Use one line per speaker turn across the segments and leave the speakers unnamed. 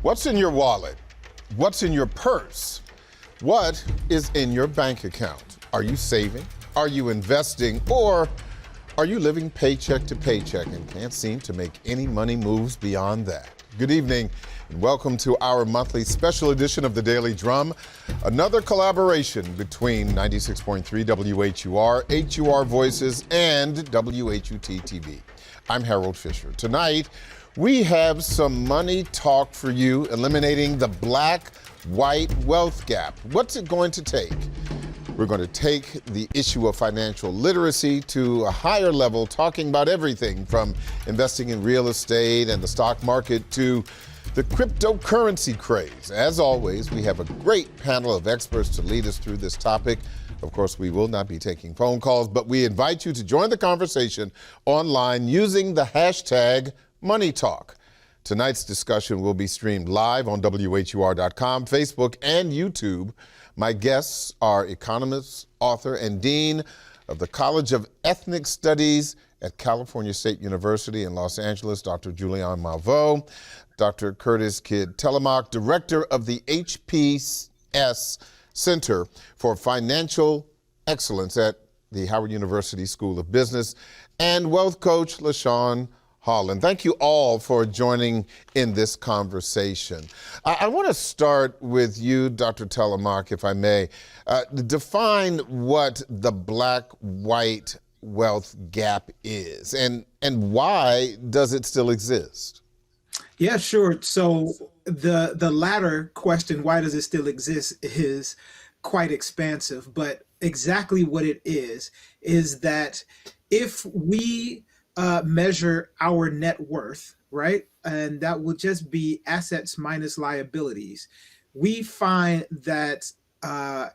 What's in your wallet? What's in your purse? What is in your bank account? Are you saving? Are you investing? Or are you living paycheck to paycheck and can't seem to make any money moves beyond that? Good evening and welcome to our monthly special edition of the Daily Drum, another collaboration between 96.3 WHUR, HUR Voices, and WHUT-TV. I'm Harold Fisher. Tonight, we have some money talk for you, eliminating the black-white wealth gap. What's it going to take? We're going to take the issue of financial literacy to a higher level, talking about everything from investing in real estate and the stock market to the cryptocurrency craze. As always, we have a great panel of experts to lead us through this topic. Of course, we will not be taking phone calls, but we invite you to join the conversation online using the hashtag Money Talk. Tonight's discussion will be streamed live on WHUR.com, Facebook, and YouTube. My guests are economist, author, and dean of the College of Ethnic Studies at California State University in Los Angeles, Dr. Julian Malveaux, Dr. Curtis Kidd-Telemaque, director of the HPS Center for Financial Excellence at the Howard University School of Business, and wealth coach LaShawn Holland. Thank you all for joining in this conversation. I want to start with you, Dr. Telemaque, if I may. Define what the black-white wealth gap is and why does it still exist?
Yeah, sure. So the latter question, why does it still exist, is quite expansive, but exactly what it is that if we measure our net worth, right? And that will just be assets minus liabilities. We find that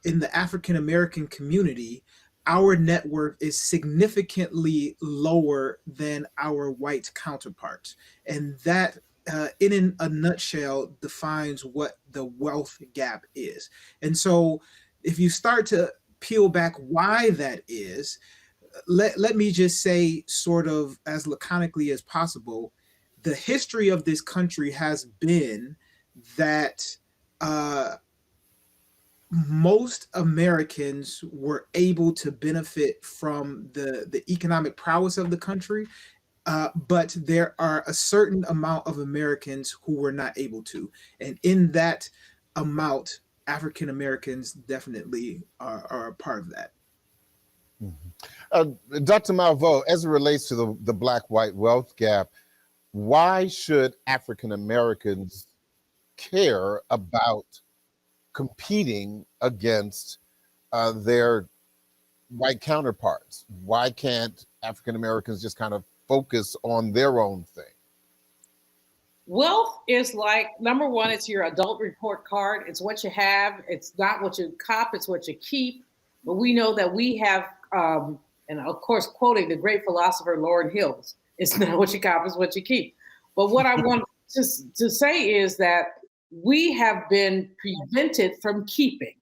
in the African-American community, our net worth is significantly lower than our white counterparts. And that, in a nutshell, defines what the wealth gap is. And so if you start to peel back why that is, let me just say, sort of as laconically as possible, the history of this country has been that most Americans were able to benefit from the economic prowess of the country, but there are a certain amount of Americans who were not able to. And in that amount, African Americans definitely are a part of that.
Dr. Malveaux, as it relates to the black-white wealth gap, why should African Americans care about competing against their white counterparts? Why can't African Americans just kind of focus on their own thing?
Wealth is like, number one, it's your adult report card. It's what you have. It's not what you cop, it's what you keep. But we know that we have, and of course, quoting the great philosopher Lauryn Hill, it's not what you cop, it's what you keep. But what I want to say is that we have been prevented from keeping.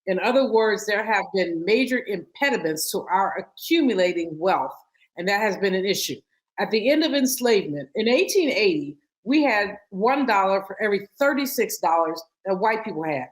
In other words, there have been major impediments to our accumulating wealth, and that has been an issue. At the end of enslavement, in 1880, we had $1 for every $36 that white people had.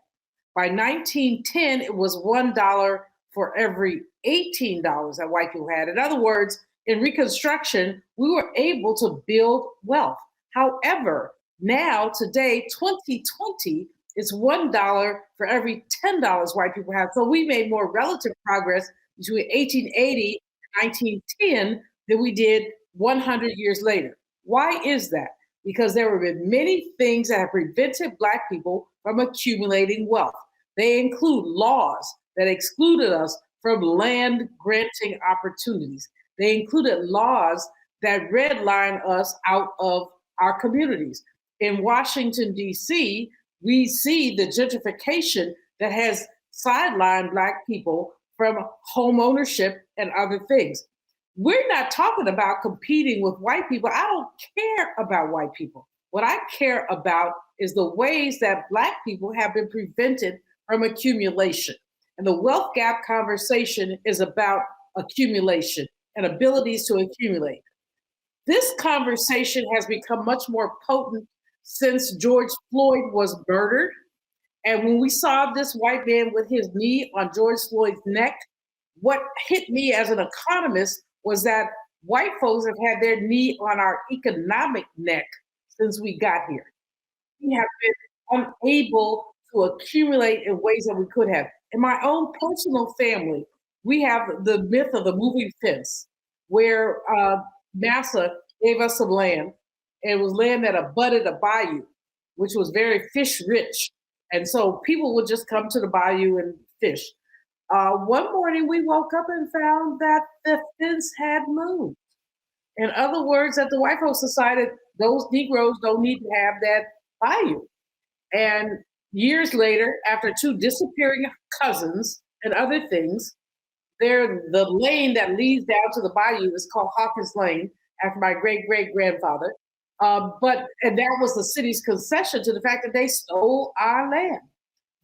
By 1910, it was $1 for every $18 that white people had. In other words, in Reconstruction, we were able to build wealth. However, now, today, 2020, it's $1 for every $10 white people have. So we made more relative progress between 1880 and 1910 than we did 100 years later. Why is that? Because there have been many things that have prevented Black people from accumulating wealth. They include laws that excluded us from land granting opportunities. They included laws that redline us out of our communities. In Washington, D.C., we see the gentrification that has sidelined Black people from home ownership and other things. We're not talking about competing with white people. I don't care about white people. What I care about is the ways that Black people have been prevented from accumulation. And the wealth gap conversation is about accumulation and abilities to accumulate. This conversation has become much more potent since George Floyd was murdered. And when we saw this white man with his knee on George Floyd's neck, what hit me as an economist was that white folks have had their knee on our economic neck since we got here. We have been unable to accumulate in ways that we could have. In my own personal family, we have the myth of the moving fence, where NASA gave us some land, and it was land that abutted a bayou, which was very fish rich. And so people would just come to the bayou and fish. One morning we woke up and found that the fence had moved. In other words, that the white folks decided those Negroes don't need to have that bayou. And years later, after two disappearing cousins and other things, the lane that leads down to the bayou is called Hawkins Lane, after my great-great-grandfather. And that was the city's concession to the fact that they stole our land.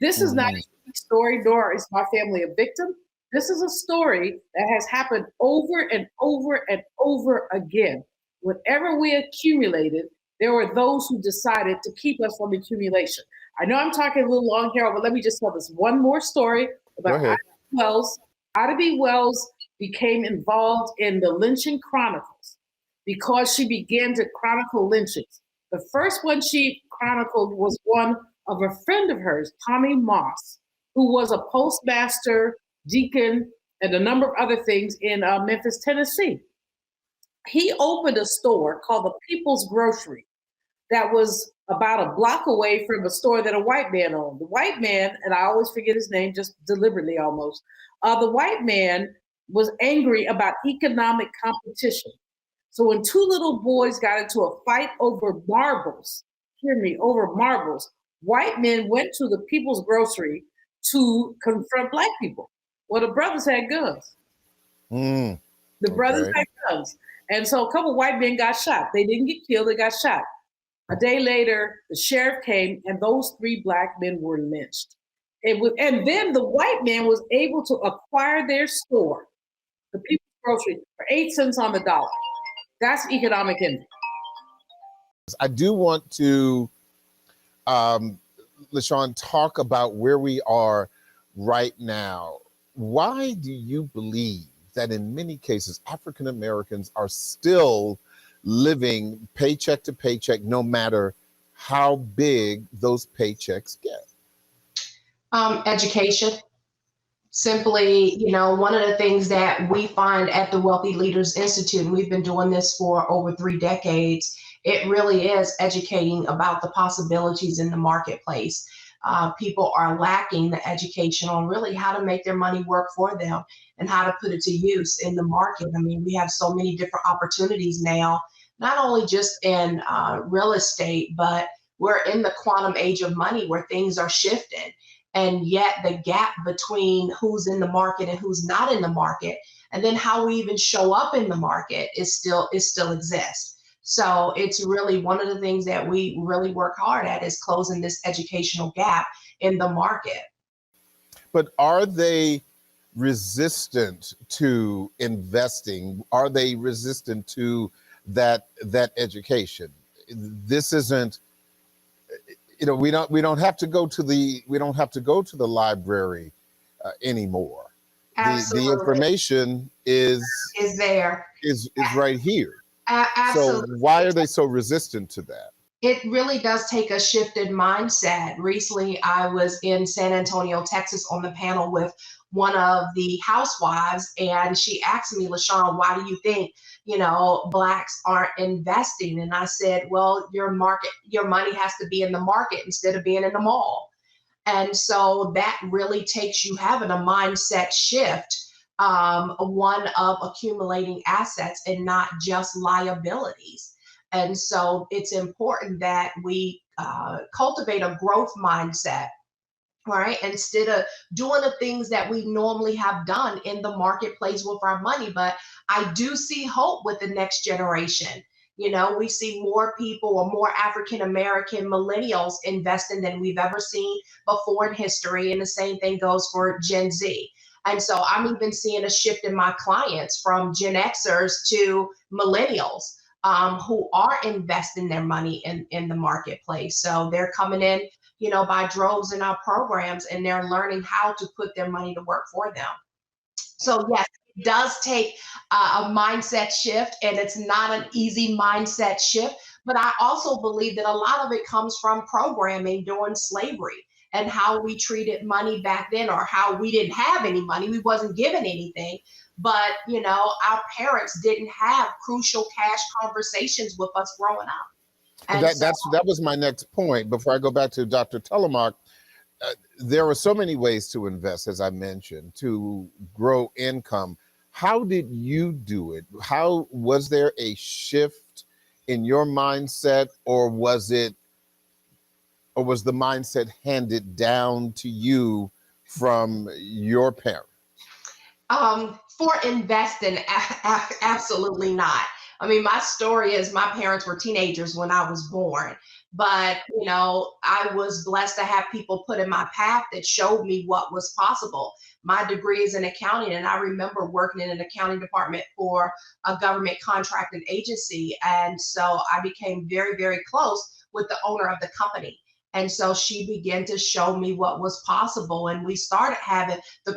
This is not a unique story, nor is my family a victim. This is a story that has happened over and over and over again. Whatever we accumulated, there were those who decided to keep us from accumulation. I know I'm talking a little long here, but let me just tell this one more story about Ida B. Wells. Ida B. Wells became involved in the lynching chronicles because she began to chronicle lynchings. The first one she chronicled was one of a friend of hers, Tommy Moss, who was a postmaster, deacon, and a number of other things in Memphis, Tennessee. He opened a store called the People's Grocery that was about a block away from a store that a white man owned. The white man, and I always forget his name, just deliberately almost, the white man was angry about economic competition. So when two little boys got into a fight over marbles, hear me, over marbles, white men went to the People's Grocery to confront black people. Well, the brothers had guns. The brothers had guns. And so a couple of white men got shot. They didn't get killed, they got shot. A day later, the sheriff came and those three black men were lynched. And then the white man was able to acquire their store, the People's Grocery, for 8 cents on the dollar. That's economic envy.
I do want to, LaShawn, talk about where we are right now. Why do you believe that in many cases, African Americans are still living paycheck to paycheck, no matter how big those paychecks get?
Education. Simply, one of the things that we find at the Wealthy Leaders Institute, and we've been doing this for over 3 decades, it really is educating about the possibilities in the marketplace. People are lacking the education on really how to make their money work for them and how to put it to use in the market. I mean, we have so many different opportunities now, not only just in real estate, but we're in the quantum age of money where things are shifting. And yet the gap between who's in the market and who's not in the market, and then how we even show up in the market still exists. So it's really one of the things that we really work hard at is closing this educational gap in the market.
But are they resistant to investing? Are they resistant to that education? This isn't, we don't have to go to the library anymore. The information is
there,
is right here.
Absolutely.
So why are they so resistant to that?
It really does take a shifted mindset. Recently, I was in San Antonio, Texas on the panel with one of the housewives, and she asked me, LaShawn, why do you think, Blacks aren't investing? And I said, well, your money has to be in the market instead of being in the mall. And so that really takes you having a mindset shift, one of accumulating assets and not just liabilities. And so it's important that we cultivate a growth mindset, right? Instead of doing the things that we normally have done in the marketplace with our money. But I do see hope with the next generation. We see more people or more African-American millennials investing than we've ever seen before in history. And the same thing goes for Gen Z. And so I'm even seeing a shift in my clients from Gen Xers to millennials. who are investing their money in the marketplace. So they're coming in, by droves in our programs, and they're learning how to put their money to work for them. So yes, it does take a mindset shift, and it's not an easy mindset shift. But I also believe that a lot of it comes from programming during slavery and how we treated money back then, or how we didn't have any money. We wasn't given anything. But, our parents didn't have crucial cash conversations with us growing up. And
That was my next point. Before I go back to Dr. Telemark, there are so many ways to invest, as I mentioned, to grow income. How did you do it? How was there a shift in your mindset, or was the mindset handed down to you from your parents?
For investing, absolutely not. I mean, my story is my parents were teenagers when I was born, but I was blessed to have people put in my path that showed me what was possible. My degree is in accounting, and I remember working in an accounting department for a government contracted agency. And so I became very, very close with the owner of the company. And so she began to show me what was possible. And we started having the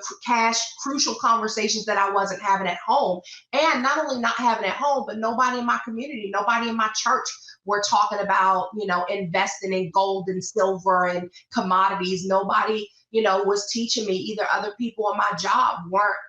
crucial conversations that I wasn't having at home. And not only not having at home, but nobody in my community, nobody in my church were talking about, investing in gold and silver and commodities. Nobody, was teaching me. Either other people in my job weren't,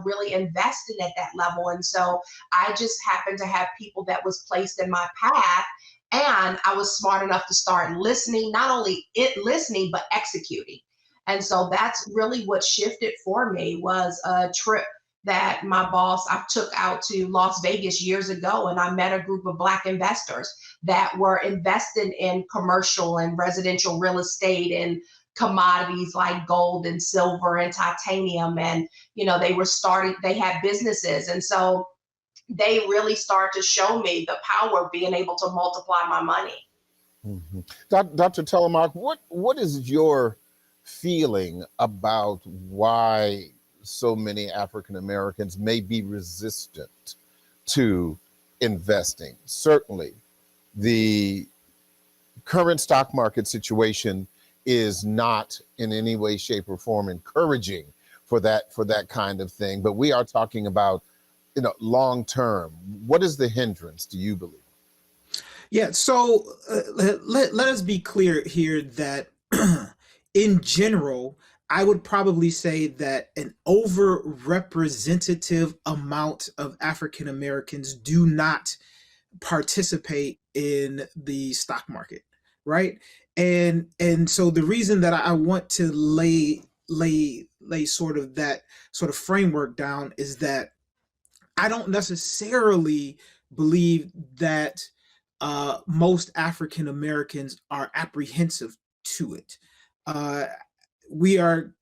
really invested at that level. And so I just happened to have people that was placed in my path. And I was smart enough to start listening, not only listening, but executing. And so that's really what shifted for me, was a trip that my boss, I took out to Las Vegas years ago, and I met a group of Black investors that were investing in commercial and residential real estate and commodities like gold and silver and titanium. And, they had businesses. And so they really start to show me the power of being able to multiply my money.
Mm-hmm. Dr. Telemark, what is your feeling about why so many African Americans may be resistant to investing? Certainly, the current stock market situation is not in any way, shape, or form encouraging for that kind of thing. But we are talking about long term. What is the hindrance, do you believe?
Yeah, so let us be clear here that in general, I would probably say that an overrepresentative amount of African Americans do not participate in the stock market, right? And so the reason that I want to lay sort of that sort of framework down is that I don't necessarily believe that most African Americans are apprehensive to it. We are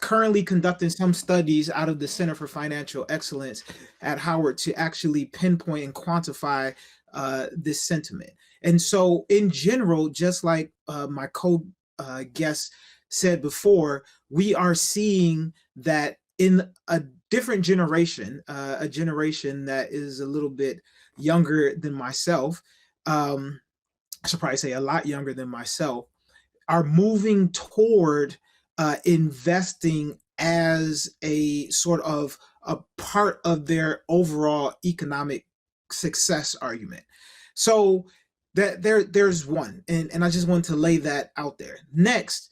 currently conducting some studies out of the Center for Financial Excellence at Howard to actually pinpoint and quantify this sentiment. And so in general, just like my co-guest said before, we are seeing that in a different generation, a generation that is a little bit younger than myself, I should probably say a lot younger than myself, are moving toward investing as a sort of a part of their overall economic success argument. So that there's one, and I just want to lay that out there. Next,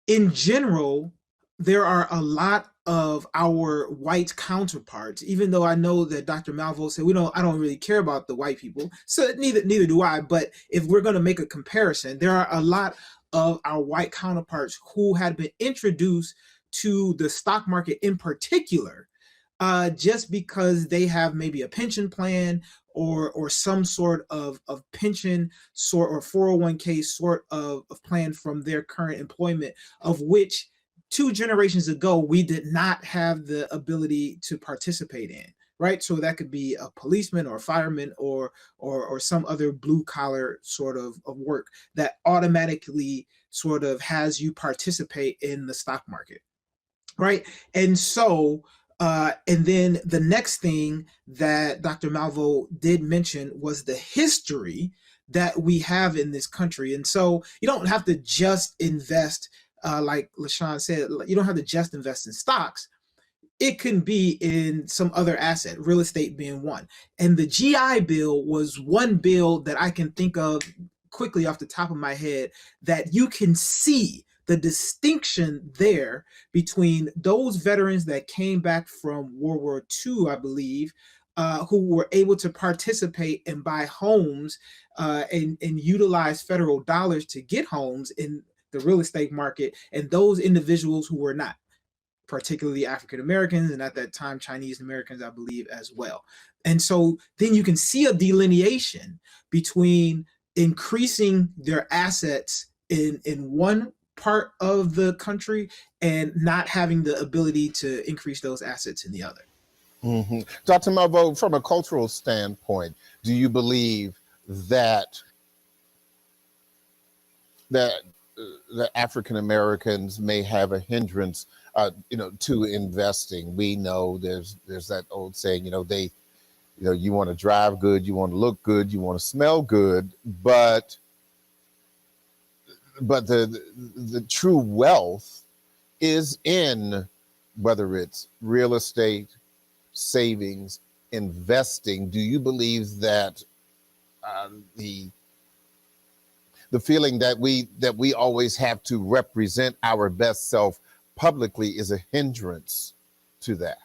in general, there are a lot of our white counterparts, even though I know that Dr. Malvo said I don't really care about the white people. So neither do I. But if we're going to make a comparison, there are a lot of our white counterparts who had been introduced to the stock market in particular, just because they have maybe a pension plan or some sort of pension sort or 401k sort of plan from their current employment, of which 2 generations ago we did not have the ability to participate in, right? So that could be a policeman or a fireman or some other blue collar sort of work that automatically sort of has you participate in the stock market, right? And so And then the next thing that Dr. Malvo did mention was the history that we have in this country. And so you don't have to just invest, like LaShawn said, you don't have to just invest in stocks. It can be in some other asset, real estate being one. And the GI Bill was one bill that I can think of quickly off the top of my head that you can see the distinction there between those veterans that came back from World War II, I believe, who were able to participate and buy homes and utilize federal dollars to get homes in the real estate market, and those individuals who were not, particularly African Americans, and at that time Chinese Americans, I believe, as well. And so then you can see a delineation between increasing their assets in one part of the country and not having the ability to increase those assets in the other.
Mm-hmm. Dr. Malvo, from a cultural standpoint, do you believe that the African Americans may have a hindrance, to investing? We know there's that old saying, you want to drive good, you want to look good, you want to smell good, but the true wealth is in whether it's real estate, savings, investing. Do you believe that the feeling that we always have to represent our best self publicly is a hindrance to that?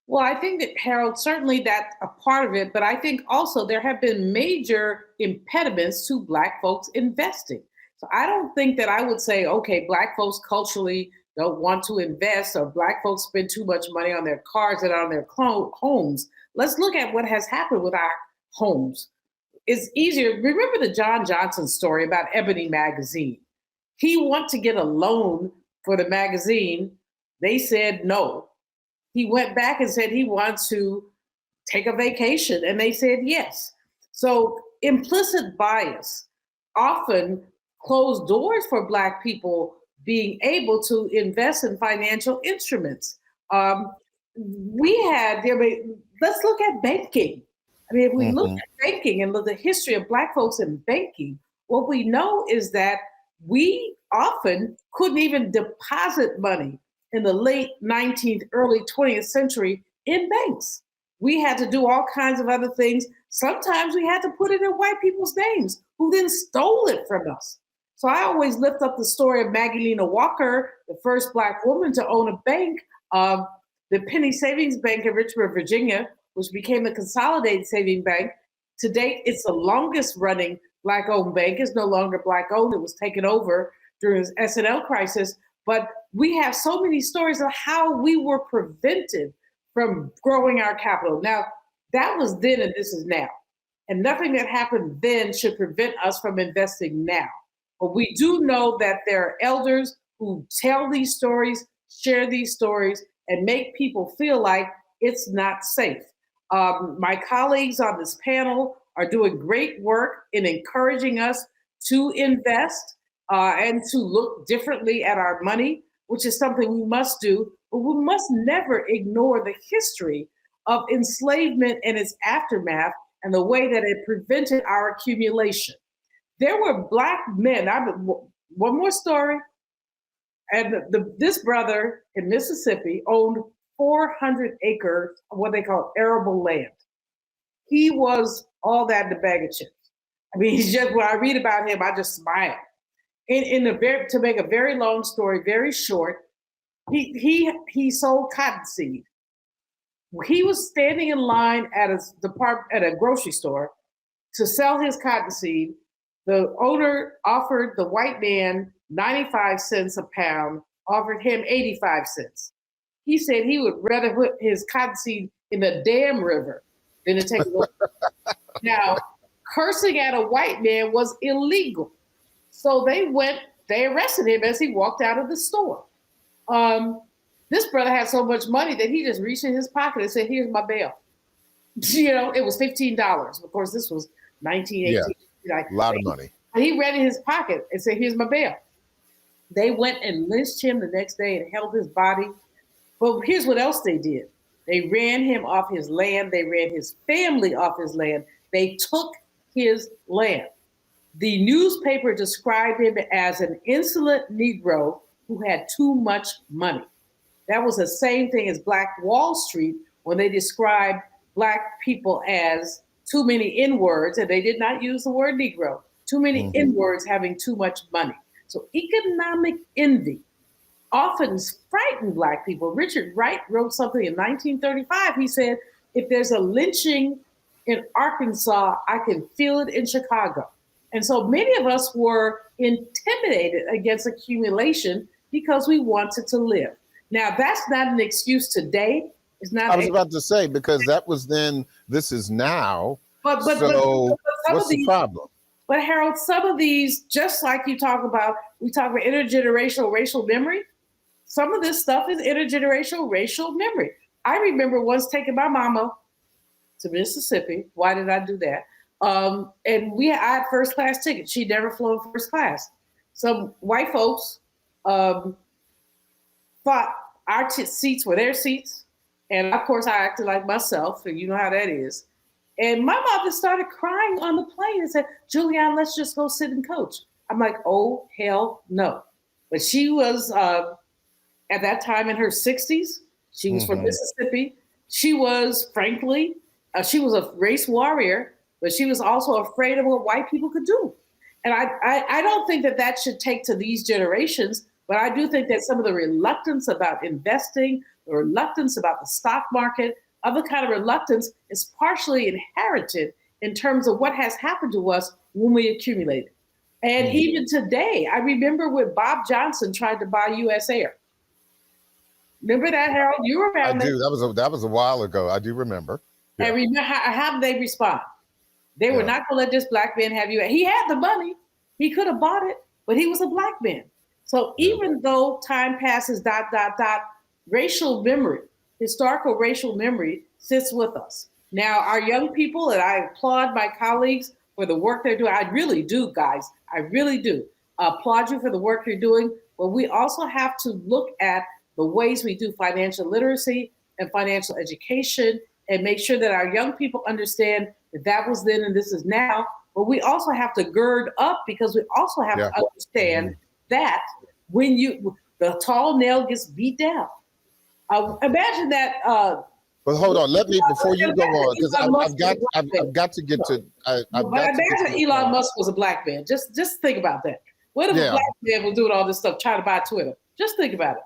Well, I think that, Harold, certainly that's a part of it, but I think also there have been major impediments to Black folks investing. So I don't think that I would say, okay, Black folks culturally don't want to invest, or Black folks spend too much money on their cars and on their homes. Let's look at what has happened with our homes. It's easier. Remember the John Johnson story about Ebony magazine. He wanted to get a loan for the magazine. They said no. He went back and said he wants to take a vacation, and they said yes. So implicit bias often closed doors for Black people being able to invest in financial instruments. Let's look at banking. I mean, if we look at banking and look at the history of Black folks in banking, what we know is that we often couldn't even deposit money in the late 19th, early 20th century in banks. We had to do all kinds of other things. Sometimes we had to put it in white people's names who then stole it from us. So I always lift up the story of Magdalena Walker, the first Black woman to own a bank, the Penny Savings Bank in Richmond, Virginia, which became the Consolidated Saving Bank. To date, it's the longest running Black-owned bank. It's no longer Black-owned. It was taken over during the S&L crisis. But we have so many stories of how we were prevented from growing our capital. Now, that was then and this is now. And nothing that happened then should prevent us from investing now. But we do know that there are elders who tell these stories, share these stories, and make people feel like it's not safe. My colleagues on this panel are doing great work in encouraging us to invest and to look differently at our money, which is something we must do. But we must never ignore the history of enslavement and its aftermath and the way that it prevented our accumulation. There were Black men. One more story. And this brother in Mississippi owned 400 acres of what they call arable land. He was all that in a bag of chips. I mean, he's just, when I read about him, I just smile. To make a very long story very short, he sold cottonseed. He was standing in line at a grocery store to sell his cottonseed. The owner offered the white man 95 cents a pound, offered him 85 cents. He said he would rather put his cottonseed in the damn river than to take it away. Now, cursing at a white man was illegal. So they arrested him as he walked out of the store. This brother had so much money that he just reached in his pocket and said, "Here's my bail." It was $15. Of course, this was 1918.
Yeah, a lot of money.
And he read in his pocket and said, "Here's my bail." They went and lynched him the next day and held his body. But here's what else they did. They ran him off his land. They ran his family off his land. They took his land. The newspaper described him as an insolent Negro who had too much money. That was the same thing as Black Wall Street when they described Black people as too many N-words, and they did not use the word Negro, too many N-words having too much money. So economic envy often frightened Black people. Richard Wright wrote something in 1935. He said, if there's a lynching in Arkansas, I can feel it in Chicago. And so many of us were intimidated against accumulation because we wanted to live. Now, that's not an excuse today. It's not.
I was about to say, because that was then, this is now.
But
what's the problem?
But Harold, some of these, just like we talk about intergenerational racial memory, some of this stuff is intergenerational racial memory. I remember once taking my mama to Mississippi. Why did I do that? And I had first class tickets. She'd never flown first class. Some white folks thought our seats were their seats. And of course, I acted like myself, and you know how that is. And my mother started crying on the plane and said, Julianne, let's just go sit and coach. I'm like, oh, hell no. But she was, at that time in her 60s, she was from Mississippi. She was, frankly, she was a race warrior, but she was also afraid of what white people could do. And I don't think that should take to these generations, but I do think that some of the reluctance about investing, the reluctance about the stock market, other kind of reluctance is partially inherited in terms of what has happened to us when we accumulated. And even today, I remember when Bob Johnson tried to buy U.S. Air. Remember that, Harold? You were around.
I do. That was a while ago. I do remember.
Yeah. And remember how did they respond? They were not going to let this Black man have you. He had the money. He could have bought it, but he was a Black man. So even though time passes, racial memory, historical racial memory sits with us. Now, our young people, and I applaud my colleagues for the work they're doing. I really do, guys. I really do. Applaud you for the work you're doing. But we also have to look at the ways we do financial literacy and financial education and make sure that our young people understand that was then and this is now. But we also have to gird up because we also have to understand that when the tall nail gets beat down. Imagine that.
But hold on, let me before you go on, because I've got to get to.
Imagine Elon Musk was a Black man. Just think about that. What if a Black man was doing all this stuff, trying to buy Twitter? Just think about it.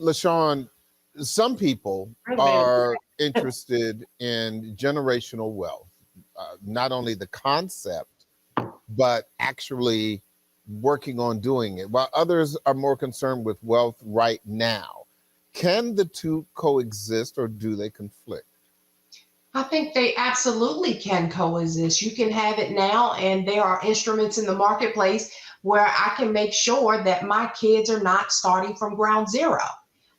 LaShawn, some people are interested in generational wealth, not only the concept, but actually working on doing it, while others are more concerned with wealth right now. Can the two coexist, or do they conflict?
I think they absolutely can coexist. You can have it now, and there are instruments in the marketplace where I can make sure that my kids are not starting from ground zero.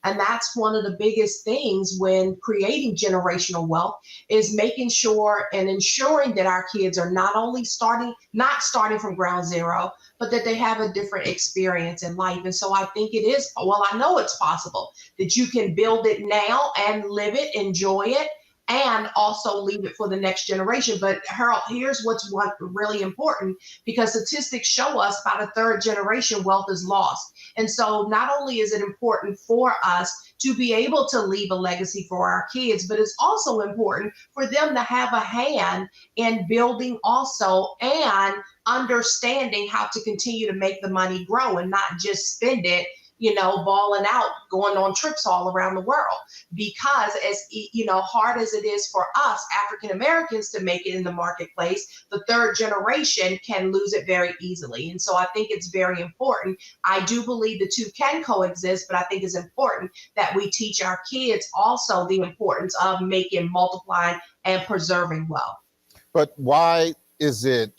And that's one of the biggest things when creating generational wealth is making sure and ensuring that our kids are not starting from ground zero, but that they have a different experience in life. And so I think I know it's possible that you can build it now and live it, enjoy it, and also leave it for the next generation. But Harold, here's what's really important, because statistics show us by the third generation, wealth is lost. And so not only is it important for us to be able to leave a legacy for our kids, but it's also important for them to have a hand in building also and understanding how to continue to make the money grow and not just spend it, balling out, going on trips all around the world. Because as hard as it is for us African Americans to make it in the marketplace, the third generation can lose it very easily. And so I think it's very important. I do believe the two can coexist, but I think it's important that we teach our kids also the importance of making, multiplying, and preserving wealth.
But why is it,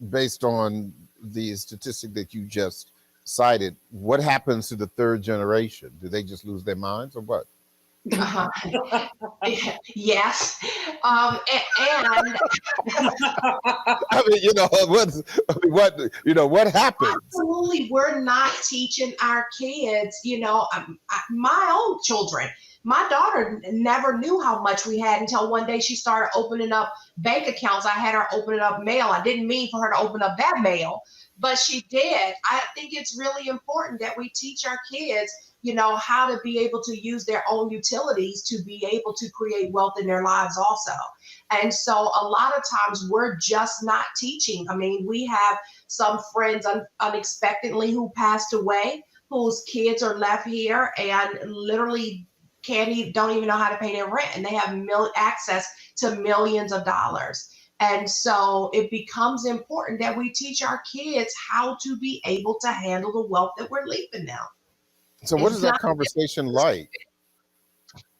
based on the statistic that you just cited, what happens to the third generation? Do they just lose their minds, or what?
Yes. And
I mean, what happens?
absolutely, we're not teaching our kids, my own children. My daughter never knew how much we had until one day she started opening up bank accounts. I had her opening up mail. I didn't mean for her to open up that mail, but she did. I think it's really important that we teach our kids, how to be able to use their own utilities to be able to create wealth in their lives also. And so a lot of times we're just not teaching. I mean, we have some friends unexpectedly who passed away, whose kids are left here and literally don't even know how to pay their rent, and they have access to millions of dollars. And so it becomes important that we teach our kids how to be able to handle the wealth that we're leaving them.
So what is that conversation like?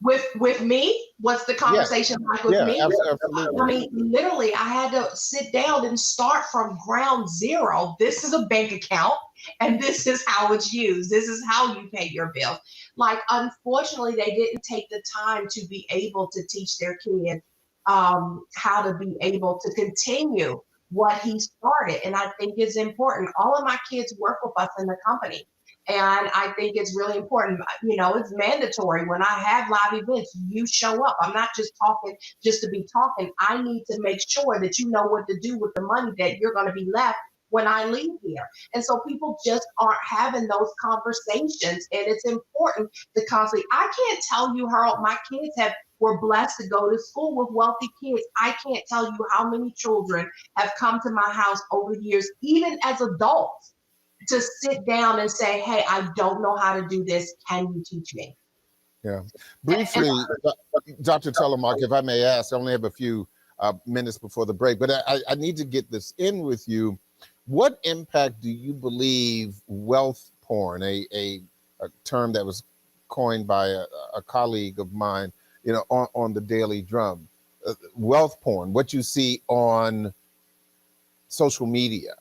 With me? What's the conversation like with me?
Absolutely.
I mean, literally, I had to sit down and start from ground zero. This is a bank account, and this is how it's used. This is how you pay your bills. Like, unfortunately, they didn't take the time to be able to teach their kids how to be able to continue what he started. And I think it's important. All of my kids work with us in the company. And I think it's really important. It's mandatory. When I have live events, you show up. I'm not just talking just to be talking. I need to make sure that you know what to do with the money that you're going to be left when I leave here. And so people just aren't having those conversations. And it's important to constantly, I can't tell you, Harold, my kids were blessed to go to school with wealthy kids. I can't tell you how many children have come to my house over the years, even as adults, to sit down and say, hey, I don't know how to do this. Can you teach me?
Yeah. Briefly, Dr. Telemark, if I may ask, I only have a few minutes before the break, but I need to get this in with you. What impact do you believe wealth porn, a term that was coined by a colleague of mine, on the Daily Drum, wealth porn, what you see on social media,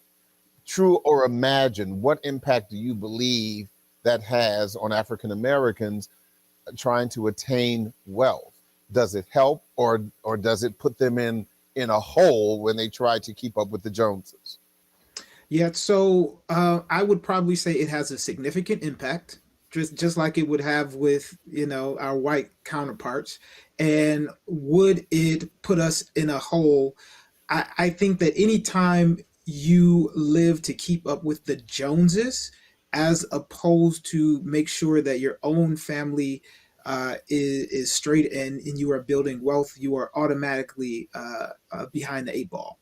true or imagined, what impact do you believe that has on African Americans trying to attain wealth? Does it help, or does it put them in a hole when they try to keep up with the Joneses?
Yeah, so I would probably say it has a significant impact, just like it would have with, our white counterparts. And would it put us in a hole? I think that anytime you live to keep up with the Joneses, as opposed to make sure that your own family is straight and you are building wealth, you are automatically behind the eight ball.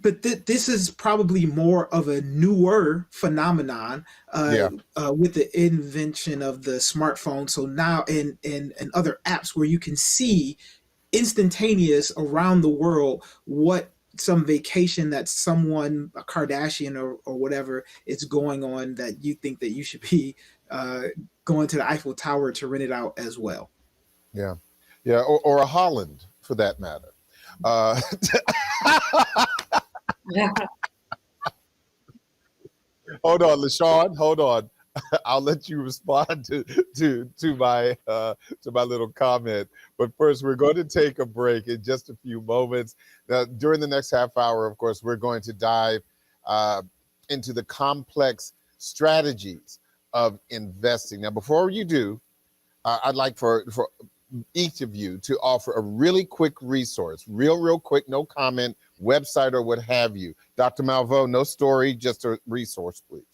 This is probably more of a newer phenomenon with the invention of the smartphone. So now and other apps where you can see instantaneous around the world what some vacation that someone, a Kardashian or whatever, is going on, that you think that you should be going to the Eiffel Tower to rent it out as well.
Yeah. Or a Holland, for that matter. Hold on, LaShawn. Hold on. I'll let you respond to my little comment. But first, we're going to take a break in just a few moments. During the next half hour, of course, we're going to dive into the complex strategies of investing. Now, before you do, I'd like for each of you to offer a really quick resource, real quick, no comment, website or what have you. Dr. Malveaux, no story, just a resource, please.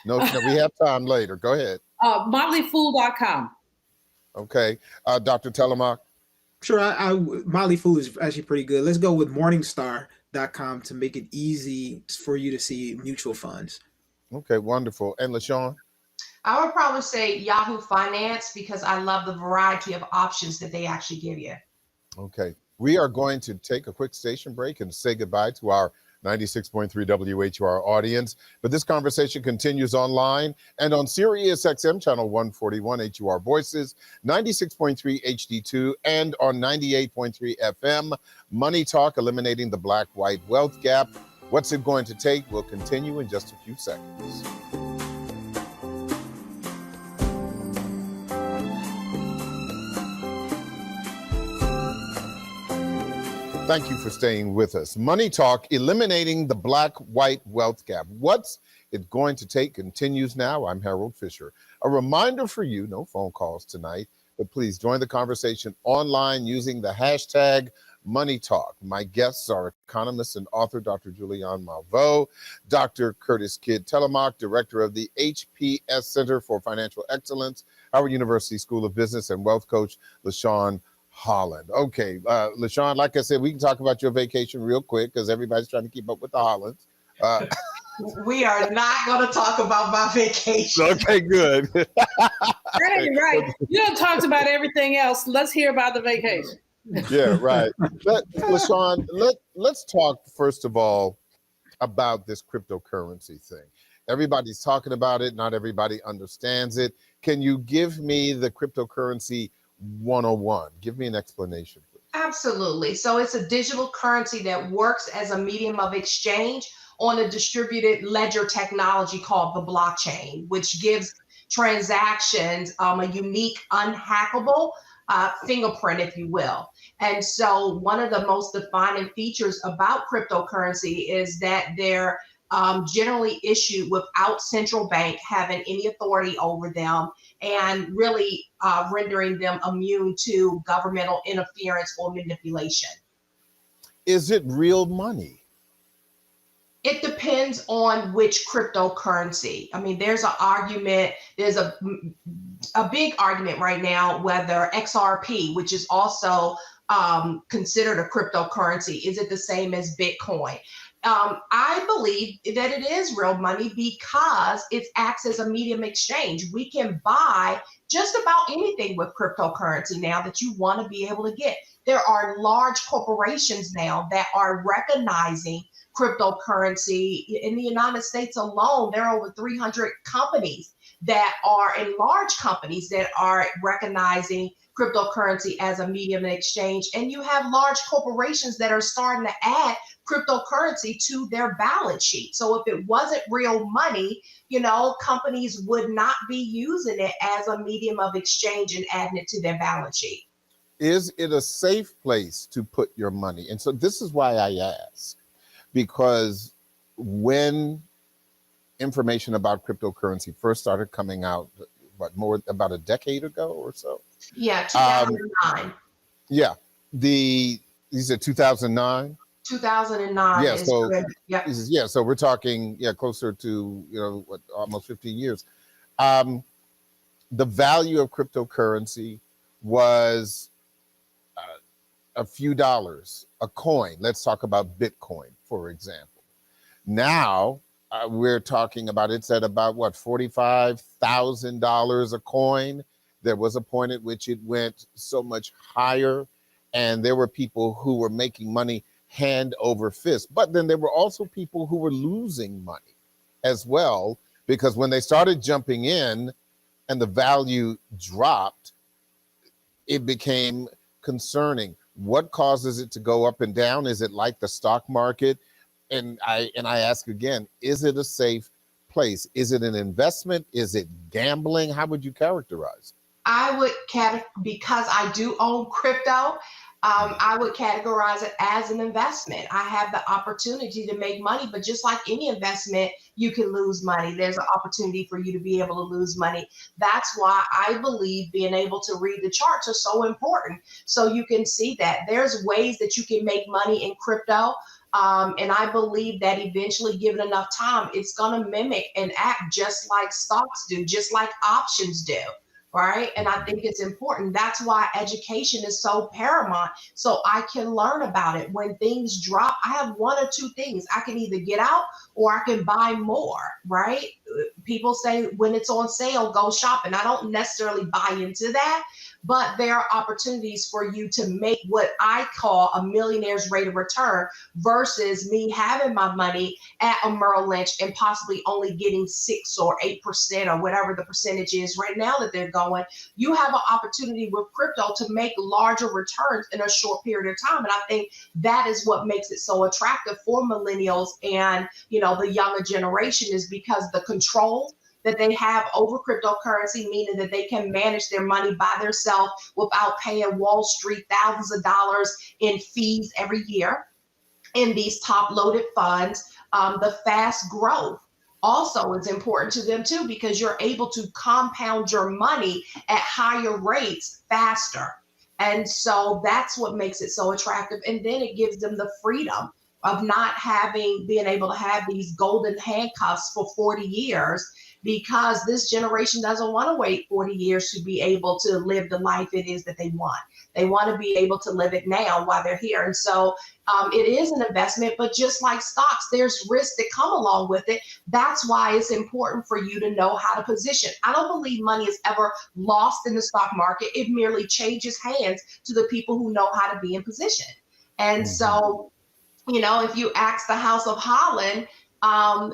No, we have time later. Go ahead.
MotleyFool.com.
Okay. Dr. Telemark?
Sure. Motley Fool is actually pretty good. Let's go with Morningstar.com to make it easy for you to see mutual funds. Okay,
wonderful. And LaShawn?
I would probably say Yahoo Finance, because I love the variety of options that they actually give you.
Okay. We are going to take a quick station break and say goodbye to our 96.3 WHUR audience. But this conversation continues online and on Sirius XM channel 141 HUR Voices, 96.3 HD2, and on 98.3 FM. Money Talk, eliminating the black-white wealth gap. What's it going to take? We'll continue in just a few seconds. Thank you for staying with us. Money Talk, eliminating the black-white wealth gap. What's it going to take continues now. I'm Harold Fisher. A reminder for you, no phone calls tonight, but please join the conversation online using the hashtag Money Talk. My guests are economist and author Dr. Julianne Malveaux, Dr. Curtis Kidd Telemark, director of the HPS Center for Financial Excellence, Howard University School of Business, and wealth coach LaShawn Holland. Okay, LaShawn, like I said, we can talk about your vacation real quick because everybody's trying to keep up with the Hollands.
We are not going to talk about my vacation.
Okay, good.
That ain't right. You done talked about everything else. Let's hear about the vacation.
Yeah, right. LaShawn, let's talk first of all about this cryptocurrency thing. Everybody's talking about it. Not everybody understands it. Can you give me the cryptocurrency 101? Give me an explanation, please.
Absolutely. So it's a digital currency that works as a medium of exchange on a distributed ledger technology called the blockchain, which gives transactions a unique, unhackable fingerprint, if you will. And so one of the most defining features about cryptocurrency is that they're generally issued without central bank having any authority over them, and really rendering them immune to governmental interference or manipulation.
Is it real money?
It depends on which cryptocurrency. I mean, there's a big argument right now whether XRP, which is also considered a cryptocurrency, is it the same as Bitcoin? I believe that it is real money because it acts as a medium exchange. We can buy just about anything with cryptocurrency now that you want to be able to get. There are large corporations now that are recognizing cryptocurrency. In the United States alone, there are over 300 companies that are, and large companies that are recognizing cryptocurrency as a medium of exchange. And you have large corporations that are starting to add cryptocurrency to their balance sheet. So if it wasn't real money, companies would not be using it as a medium of exchange and adding it to their balance sheet.
Is it a safe place to put your money? And so this is why I ask, because when information about cryptocurrency first started coming out, about a decade ago or so?
Yeah, 2009.
You said 2009?
2009.
Yeah, so
yeah.
So we're talking closer to almost 15 years. The value of cryptocurrency was a few dollars, a coin. Let's talk about Bitcoin, for example. Now we're talking about, it's at about $45,000 a coin. There was a point at which it went so much higher, and there were people who were making money hand over fist. But then there were also people who were losing money as well, because when they started jumping in and the value dropped, it became concerning. What causes it to go up and down? Is it like the stock market? And I ask again, is it a safe place? Is it an investment? Is it gambling? How would you characterize it?
I would because I do own crypto, I would categorize it as an investment. I have the opportunity to make money, but just like any investment, you can lose money. There's an opportunity for you to be able to lose money. That's why I believe being able to read the charts are so important. So you can see that there's ways that you can make money in crypto. And I believe that eventually, given enough time, it's going to mimic and act just like stocks do, just like options do. Right. And I think it's important. That's why education is so paramount. So I can learn about it. When things drop, I have one or two things. I can either get out or I can buy more. Right. People say when it's on sale, go shopping. I don't necessarily buy into that. But there are opportunities for you to make what I call a millionaire's rate of return versus me having my money at a Merrill Lynch and possibly only getting 6 or 8% or whatever the percentage is right now that they're going. You have an opportunity with crypto to make larger returns in a short period of time. And I think that is what makes it so attractive for millennials and, the younger generation, is because the control, that they have over cryptocurrency, meaning that they can manage their money by themselves without paying Wall Street thousands of dollars in fees every year in these top loaded funds. The fast growth also is important to them too, because you're able to compound your money at higher rates faster. And so that's what makes it so attractive. And then it gives them the freedom of not being able to have these golden handcuffs for 40 years, because this generation doesn't want to wait 40 years to be able to live the life it is that they want. They want to be able to live it now while they're here. And so it is an investment, but just like stocks, there's risks that come along with it. That's why it's important for you to know how to position. I don't believe money is ever lost in the stock market. It merely changes hands to the people who know how to be in position. And so, you know, if you ask the House of Holland,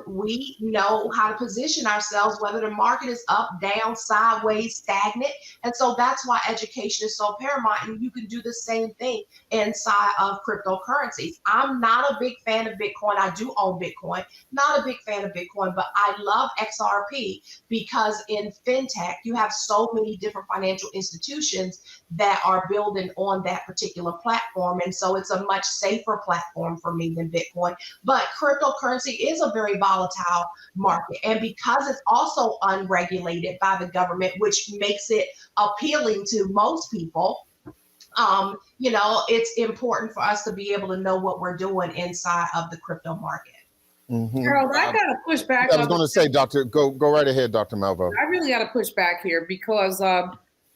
we know how to position ourselves, whether the market is up, down, sideways, stagnant. And so that's why education is so paramount. And you can do the same thing inside of cryptocurrencies. I'm not a big fan of Bitcoin. I do own Bitcoin, not a big fan of Bitcoin, but I love XRP because in fintech, you have so many different financial institutions that are building on that particular platform. And so it's a much safer platform for me than Bitcoin. But cryptocurrency is a very volatile market. And because it's also unregulated by the government, which makes it appealing to most people, you know, it's important for us to be able to know what we're doing inside of the crypto market.
Harold, I got to push back.
I was going to say, Doctor, go right ahead, Dr. Malvo.
I really got to push back here because, I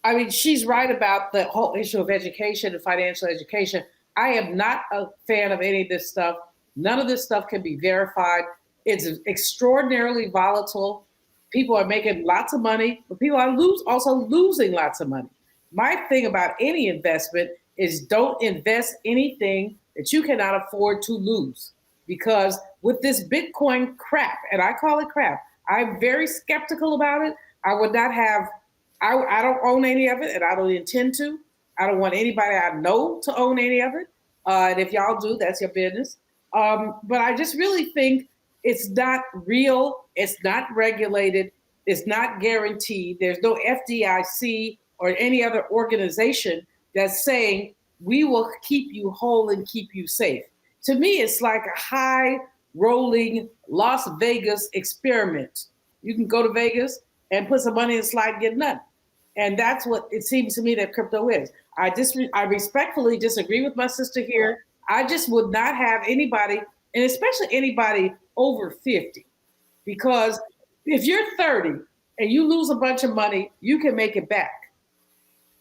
mean, she's right about the whole issue of education and financial education. I am not a fan of any of this stuff. None of this stuff can be verified. It's extraordinarily volatile. People are making lots of money, but people are also losing lots of money. My thing about any investment is don't invest anything that you cannot afford to lose. Because with this Bitcoin crap, and I call it crap, I'm very skeptical about it. I would not have, I don't own any of it, and I don't intend to. I don't want anybody I know to own any of it. And if y'all do, that's your business. But I just really think it's not real. It's not regulated. It's not guaranteed. There's no FDIC or any other organization that's saying we will keep you whole and keep you safe. To me, it's like a high rolling Las Vegas experiment. You can go to Vegas and put some money in a slide and get nothing. And that's what it seems to me that crypto is. I respectfully disagree with my sister here. I just would not have anybody, and especially anybody over 50, because if you're 30 and you lose a bunch of money, you can make it back.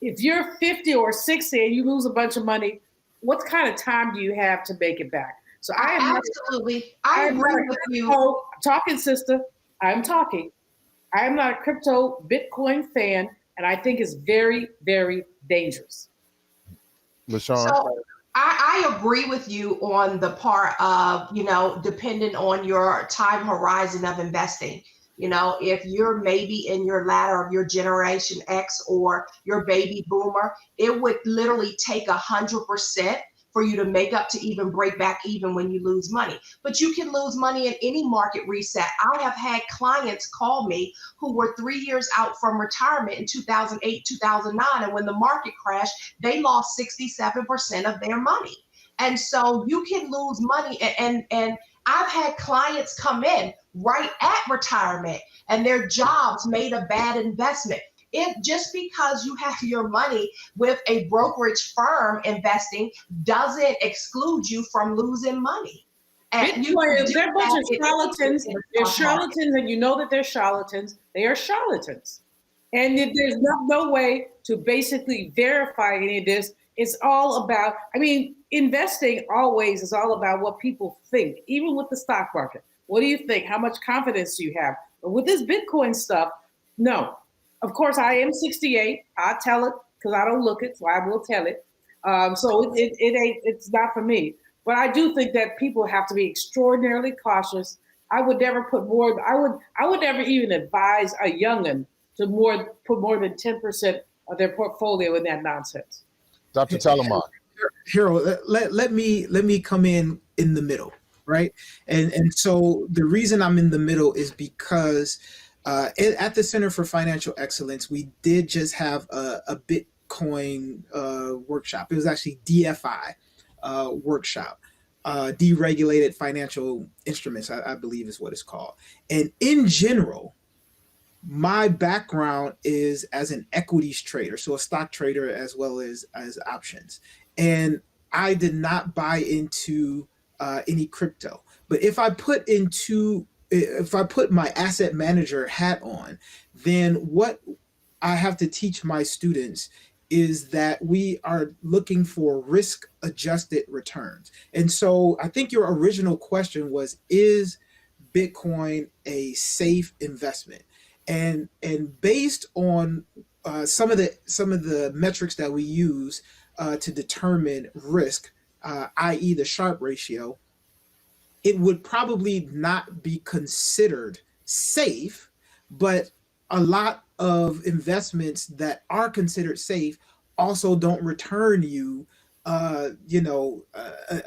If you're 50 or 60 and you lose a bunch of money, what kind of time do you have to make it back? So I am
absolutely. I agree with you.
Talking, sister. I'm talking. I am not a crypto Bitcoin fan, and I think it's very, very dangerous.
LaShawn?
So I agree with you on the part of, you know, depending on your time horizon of investing. You know, if you're maybe in your ladder of your Generation X or your baby boomer, it would literally take 100% for you to make up to even break back even when you lose money. But you can lose money in any market reset. I have had clients call me who were 3 years out from retirement in 2008, 2009. And when the market crashed, they lost 67% of their money. And so you can lose money. And I've had clients come in right at retirement and their jobs made a bad investment. Just because you have your money with a brokerage firm investing doesn't exclude you from losing money. And
they're a bunch of charlatans. They're charlatans, and you know that they're charlatans. They are charlatans. And there's no way to basically verify any of this. It's all about, I mean, investing always is all about what people think, even with the stock market. What do you think? How much confidence do you have? But with this Bitcoin stuff, no. Of course, I am 68. I tell it because I don't look it, so I will tell it. So it's not for me. But I do think that people have to be extraordinarily cautious. I would never put more. I would never even advise a young'un to put more than 10% of their portfolio in that nonsense.
Dr. Talamon.
Harold, let me come in the middle, right? And so the reason I'm in the middle is because At the Center for Financial Excellence, we did just have a Bitcoin workshop. It was actually DFI workshop, deregulated financial instruments, I believe is what it's called. And in general, my background is as an equities trader, so a stock trader as well as options. And I did not buy into any crypto. But if I put my asset manager hat on, then what I have to teach my students is that we are looking for risk adjusted returns. And so I think your original question was, is Bitcoin a safe investment? And based on some of the metrics that we use to determine risk, i.e. the Sharpe ratio, it would probably not be considered safe, but a lot of investments that are considered safe also don't return you, a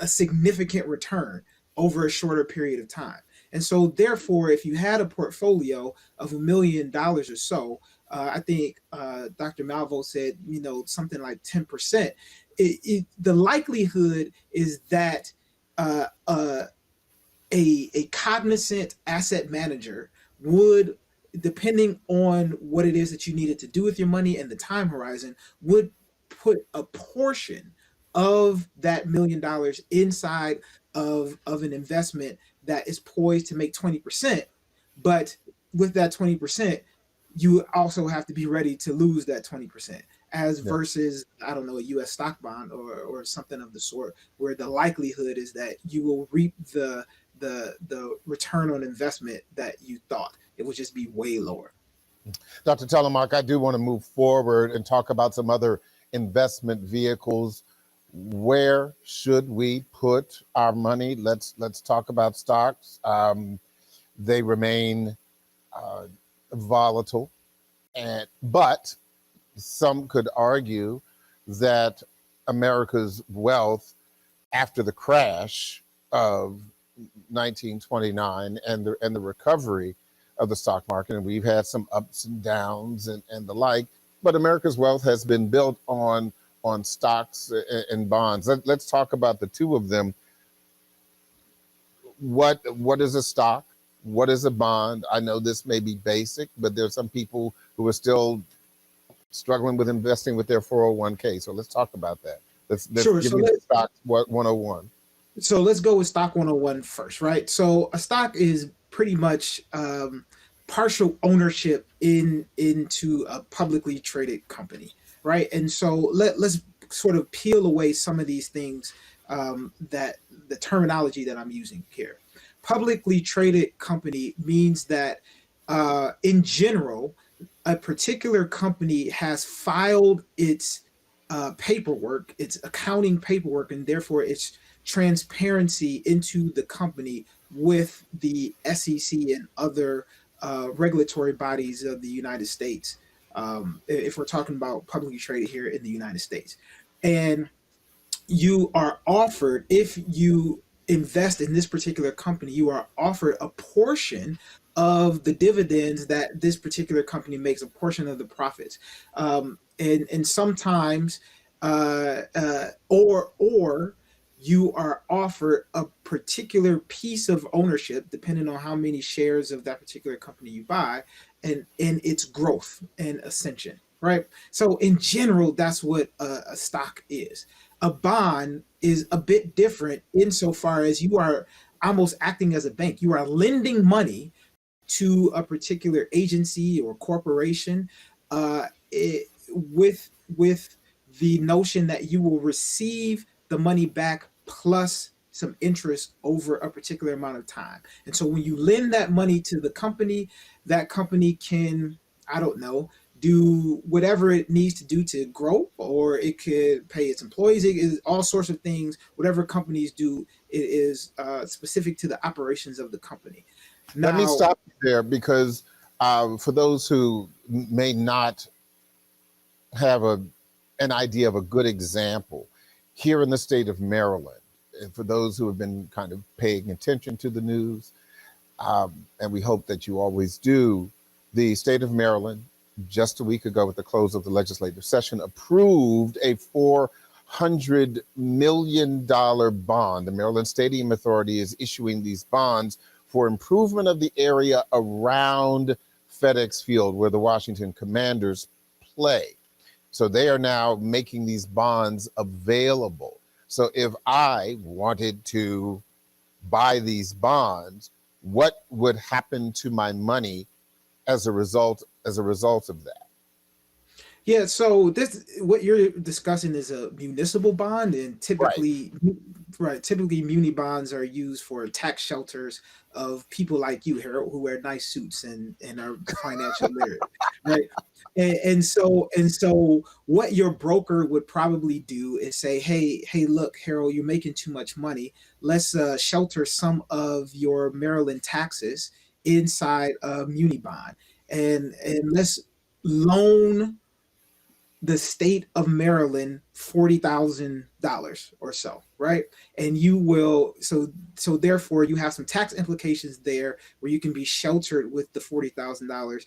significant return over a shorter period of time. And so therefore, if you had a portfolio of $1 million or so, I think Dr. Malvo said, something like 10%, the likelihood is that a cognizant asset manager would, depending on what it is that you needed to do with your money and the time horizon, would put a portion of that $1 million inside of an investment that is poised to make 20%. But with that 20%, you also have to be ready to lose that 20%, as versus, I don't know, a US stock bond or something of the sort, where the likelihood is that you will reap the return on investment that you thought. It would just be way lower.
Dr. Telemark, I do want to move forward and talk about some other investment vehicles. Where should we put our money? Let's talk about stocks. They remain volatile, but some could argue that America's wealth after the crash of 1929 and the recovery of the stock market, and we've had some ups and downs and the like, but America's wealth has been built on stocks and bonds. Let's talk about the two of them. What is a stock? What is a bond? I know this may be basic, but there's some people who are still struggling with investing with their 401k. So let's talk about that. Let's
sure.
give
So
me the stock 101.
So let's go with stock 101 first, right? So a stock is pretty much partial ownership into a publicly traded company, right? And so let's sort of peel away some of these things, that the terminology that I'm using here. Publicly traded company means that in general, a particular company has filed its paperwork, its accounting paperwork, and therefore its transparency into the company with the SEC and other regulatory bodies of the United States, if we're talking about publicly traded here in the United States. And you are offered, if you invest in this particular company, you are offered a portion of the dividends that this particular company makes, a portion of the profits. And sometimes, or you are offered a particular piece of ownership, depending on how many shares of that particular company you buy, and its growth and ascension, right? So in general, that's what a stock is. A bond is a bit different insofar as you are almost acting as a bank. You are lending money to a particular agency or corporation with the notion that you will receive the money back plus some interest over a particular amount of time. And so when you lend that money to the company, that company can, I don't know, do whatever it needs to do to grow, or it could pay its employees. It is all sorts of things. Whatever companies do, it is specific to the operations of the company. Now,
let me stop you there, because for those who may not have an idea of a good example, here in the state of Maryland, and for those who have been kind of paying attention to the news, and we hope that you always do, The state of Maryland, just a week ago at the close of the legislative session, approved a $400 million bond. The Maryland Stadium Authority is issuing these bonds for improvement of the area around FedEx Field where the Washington Commanders play. So they are now making these bonds available. So if I wanted to buy these bonds, what would happen to my money as a result of that?
Yeah, so this what you're discussing is a municipal bond, and typically muni bonds are used for tax shelters of people like you, Harold, who wear nice suits and are financial literate, right? And so what your broker would probably do is say, hey, look, Harold, you're making too much money. Let's shelter some of your Maryland taxes inside a muni bond, and let's loan the state of Maryland $40,000 or so, right? And you will so therefore you have some tax implications there where you can be sheltered with the $40,000,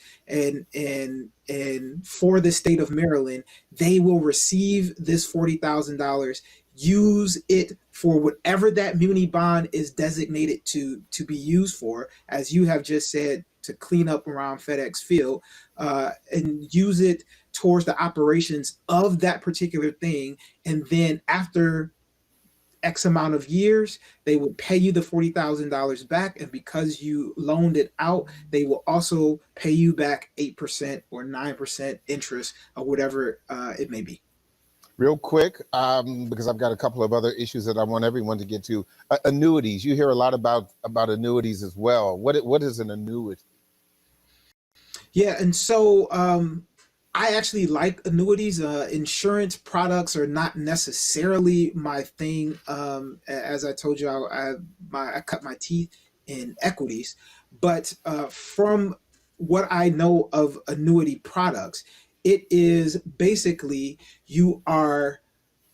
and for the state of Maryland, they will receive this $40,000, use it for whatever that muni bond is designated to be used for, as you have just said, to clean up around FedEx Field, and use it towards the operations of that particular thing. And then after X amount of years, they would pay you the $40,000 back. And because you loaned it out, they will also pay you back 8% or 9% interest or whatever it may be.
Real quick, because I've got a couple of other issues that I want everyone to get to. Annuities. You hear a lot about annuities as well. What is an annuity?
Yeah, and so I actually like annuities. Insurance products are not necessarily my thing. As I told you, I cut my teeth in equities. But from what I know of annuity products, it is basically you are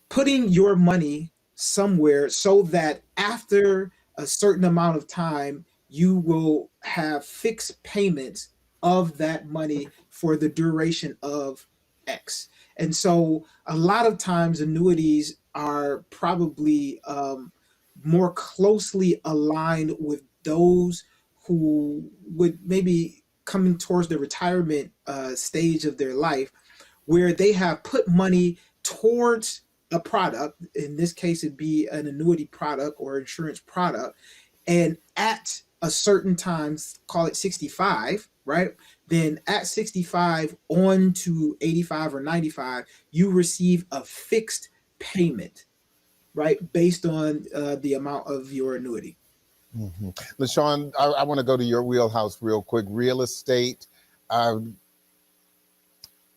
putting your money somewhere so that after a certain amount of time, you will have fixed payments of that money for the duration of X. And so a lot of times annuities are probably more closely aligned with those who would maybe coming towards the retirement stage of their life, where they have put money towards a product. In this case, it'd be an annuity product or insurance product. And at a certain time, call it 65, right? Then at 65 on to 85 or 95, you receive a fixed payment, right? Based on the amount of your annuity.
Mm-hmm. LaShawn, I want to go to your wheelhouse real quick. Real estate, land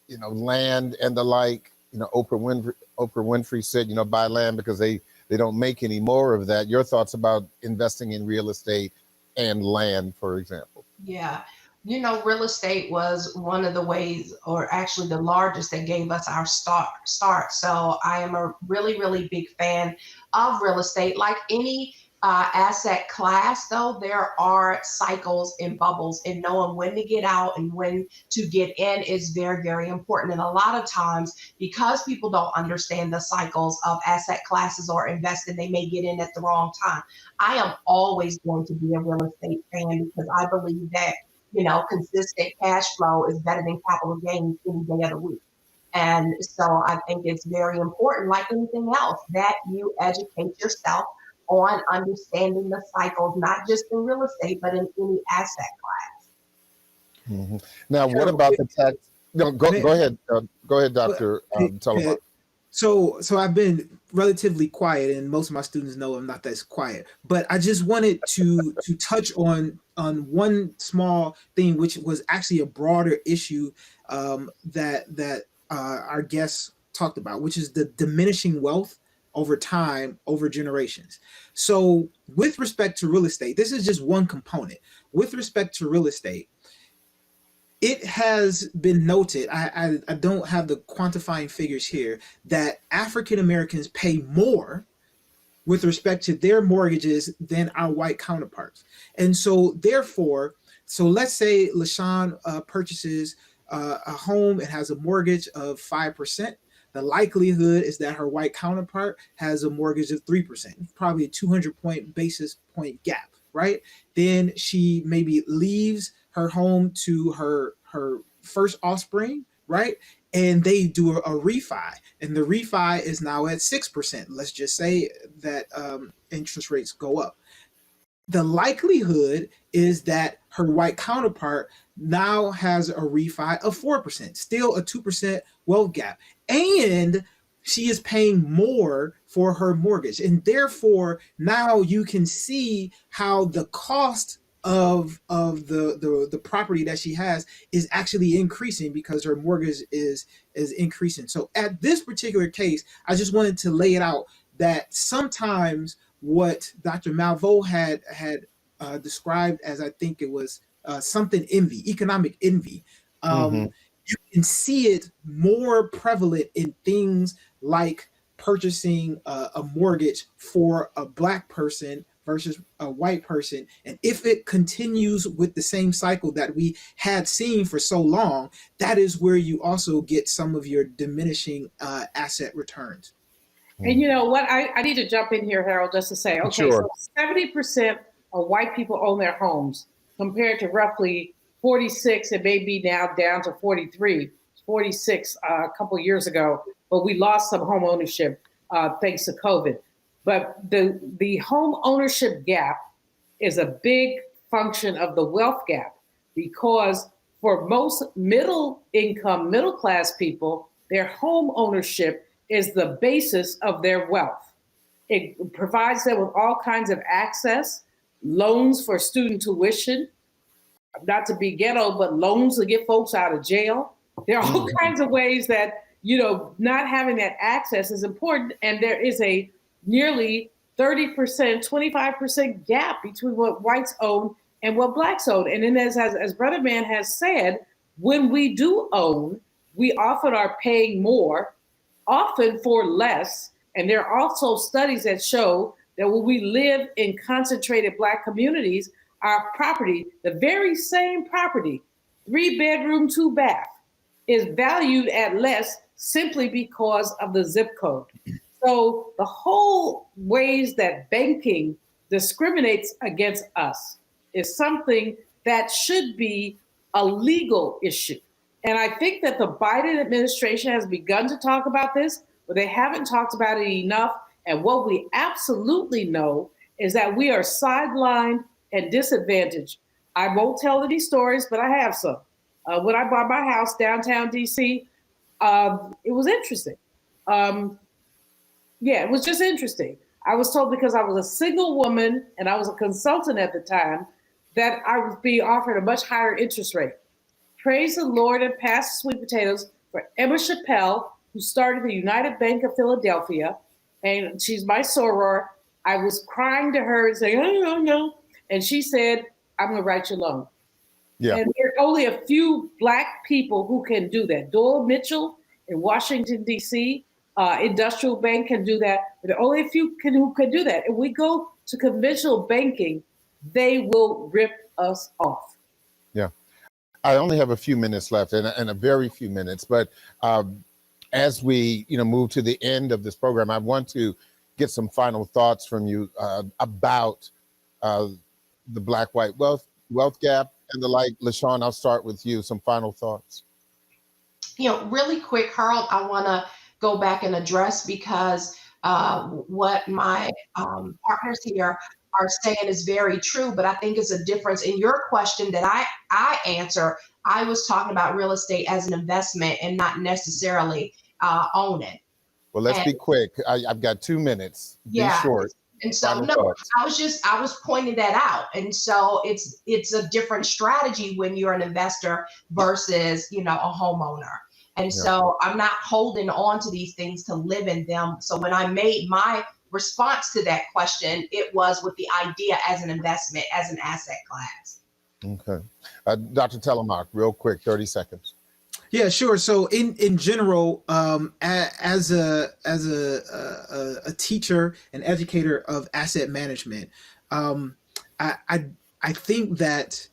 and the like. Oprah Winfrey said, buy land because they don't make any more of that. Your thoughts about investing in real estate and land, for example?
Yeah. Real estate was one of the ways, or actually the largest, that gave us our start. So I am a really, really big fan of real estate. Like any asset class, though, there are cycles and bubbles, and knowing when to get out and when to get in is very, very important. And a lot of times, because people don't understand the cycles of asset classes or investing, they may get in at the wrong time. I am always going to be a real estate fan because I believe that consistent cash flow is better than capital gains any day of the week. And so I think it's very important, like anything else, that you educate yourself on understanding the cycles, not just in real estate, but in any asset class.
Mm-hmm. Now, what about the tax? No, go ahead. Go ahead, Dr. Tullivan.
So I've been relatively quiet, and most of my students know I'm not that quiet. But I just wanted to touch on one small thing, which was actually a broader issue that our guests talked about, which is the diminishing wealth over time, over generations. So with respect to real estate, this is just one component. With respect to real estate, it has been noted, I don't have the quantifying figures here, that African Americans pay more with respect to their mortgages than our white counterparts. And so therefore, So let's say LaShawn purchases a home and has a mortgage of 5%. The likelihood is that her white counterpart has a mortgage of 3%, probably a 200 basis point gap, right? Then she maybe leaves her home to her first offspring, right? And they do a refi, and the refi is now at 6%. Let's just say that interest rates go up. The likelihood is that her white counterpart now has a refi of 4%, still a 2% wealth gap. And she is paying more for her mortgage. And therefore, now you can see how the cost of the property that she has is actually increasing because her mortgage is increasing. So at this particular case, I just wanted to lay it out that sometimes what Dr. Malveaux had described as, I think it was something envy, economic envy. You can see it more prevalent in things like purchasing a mortgage for a Black person versus a white person. And if it continues with the same cycle that we had seen for so long, that is where you also get some of your diminishing asset returns.
And you know what? I need to jump in here, Harold, just to say, okay,
Sure.
so 70% of white people own their homes compared to roughly 46, it may be now down to 43, 46 a couple of years ago, but we lost some home ownership thanks to COVID. But the home ownership gap is a big function of the wealth gap, because for most middle income, middle class people, their home ownership is the basis of their wealth. It provides them with all kinds of access, loans for student tuition, not to be ghetto, but loans to get folks out of jail. There are all kinds of ways that, not having that access is important. And there is a nearly 30%, 25% gap between what whites own and what Blacks own. And then as Brother Man has said, when we do own, we often are paying more, often for less. And there are also studies that show that when we live in concentrated Black communities, our property, the very same property, 3-bedroom, 2-bath, is valued at less simply because of the zip code. So the whole ways that banking discriminates against us is something that should be a legal issue. And I think that the Biden administration has begun to talk about this, but they haven't talked about it enough. And what we absolutely know is that we are sidelined and disadvantaged. I won't tell any stories, but I have some. When I bought my house downtown DC, it was interesting. It was just interesting. I was told, because I was a single woman and I was a consultant at the time, that I was being offered a much higher interest rate. Praise the Lord and pass sweet potatoes for Emma Chappelle, who started the United Bank of Philadelphia, and she's my soror. I was crying to her and saying, oh, no. And she said, I'm going to write your loan.
Yeah.
And there are only a few Black people who can do that. Doyle Mitchell in Washington, D.C., Industrial Bank can do that, but there are only a few who can do that. If we go to conventional banking, they will rip us off.
Yeah. I only have a few minutes left, and a very few minutes, but as we move to the end of this program, I want to get some final thoughts from you about the Black-white wealth gap and the like. LaShawn, I'll start with you. Some final thoughts.
Really quick, Harold, I want to go back and address, because what my partners here are saying is very true, but I think it's a difference in your question that I answer. I was talking about real estate as an investment and not necessarily own it.
Well, let's be quick. I've got 2 minutes. Be short.
And so, I was pointing that out. And so it's a different strategy when you're an investor versus, a homeowner. And so I'm not holding on to these things to live in them. So when I made my response to that question, it was with the idea as an investment, as an asset class.
Okay. Dr. Telemark, real quick, 30 seconds.
Yeah, sure. So in general, as a teacher and educator of asset management, I think that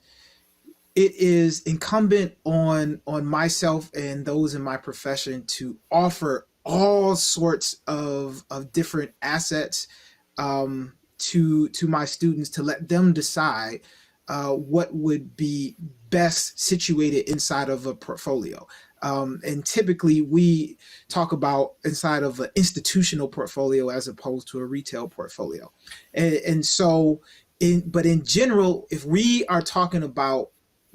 it is incumbent on myself and those in my profession to offer all sorts of different assets to my students, to let them decide what would be best situated inside of a portfolio. And typically we talk about inside of an institutional portfolio as opposed to a retail portfolio. And so, but in general, if we are talking about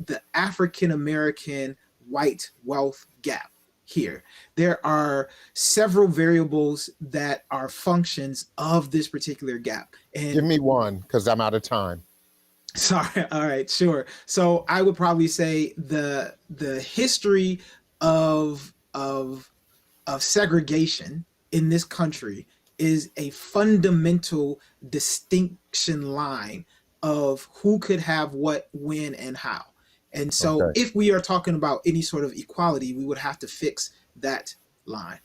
the African American white wealth gap here, there are several variables that are functions of this particular gap. And
Give me one, because I'm out of time.
sorry, all right, sure. So I would probably say the history of segregation in this country is a fundamental distinction line of who could have what, when, and how. And so
Okay.
if we are talking about any sort of equality, we would have to fix that line.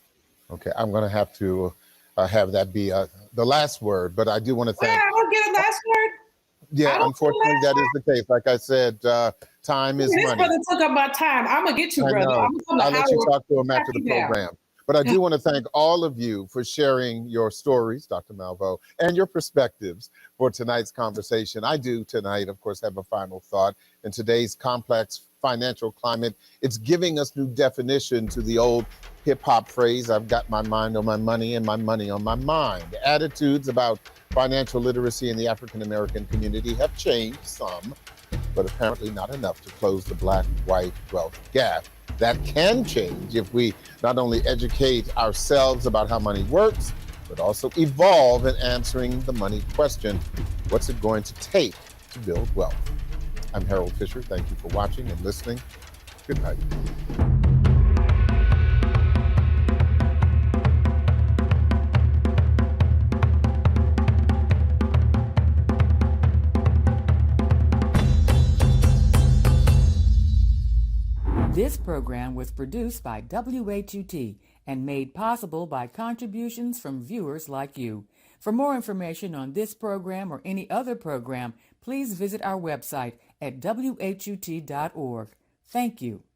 Okay, I'm going to have to have that be the last word, but I do want to
Yeah,
thank.
I don't get a last word. I
Yeah,
don't
unfortunately,
get a last
that is the case. Like I said, time is
This
money.
brother took up my time. I'm gonna get you,
I
brother.
know.
I'm gonna
I'll let you
Howard
talk to him
track
after the
you down.
program. But I do want to thank all of you for sharing your stories, Dr. Malveaux, and your perspectives for tonight's conversation. I do tonight, of course, have a final thought. In today's complex financial climate, it's giving us new definition to the old hip hop phrase, I've got my mind on my money and my money on my mind. Attitudes about financial literacy in the African American community have changed some, but apparently not enough to close the black-white wealth gap. That can change if we not only educate ourselves about how money works, but also evolve in answering the money question, what's it going to take to build wealth? I'm Harold Fisher. Thank you for watching and listening. Good night.
This program was produced by WHUT and made possible by contributions from viewers like you. For more information on this program or any other program, please visit our website at WHUT.org. Thank you.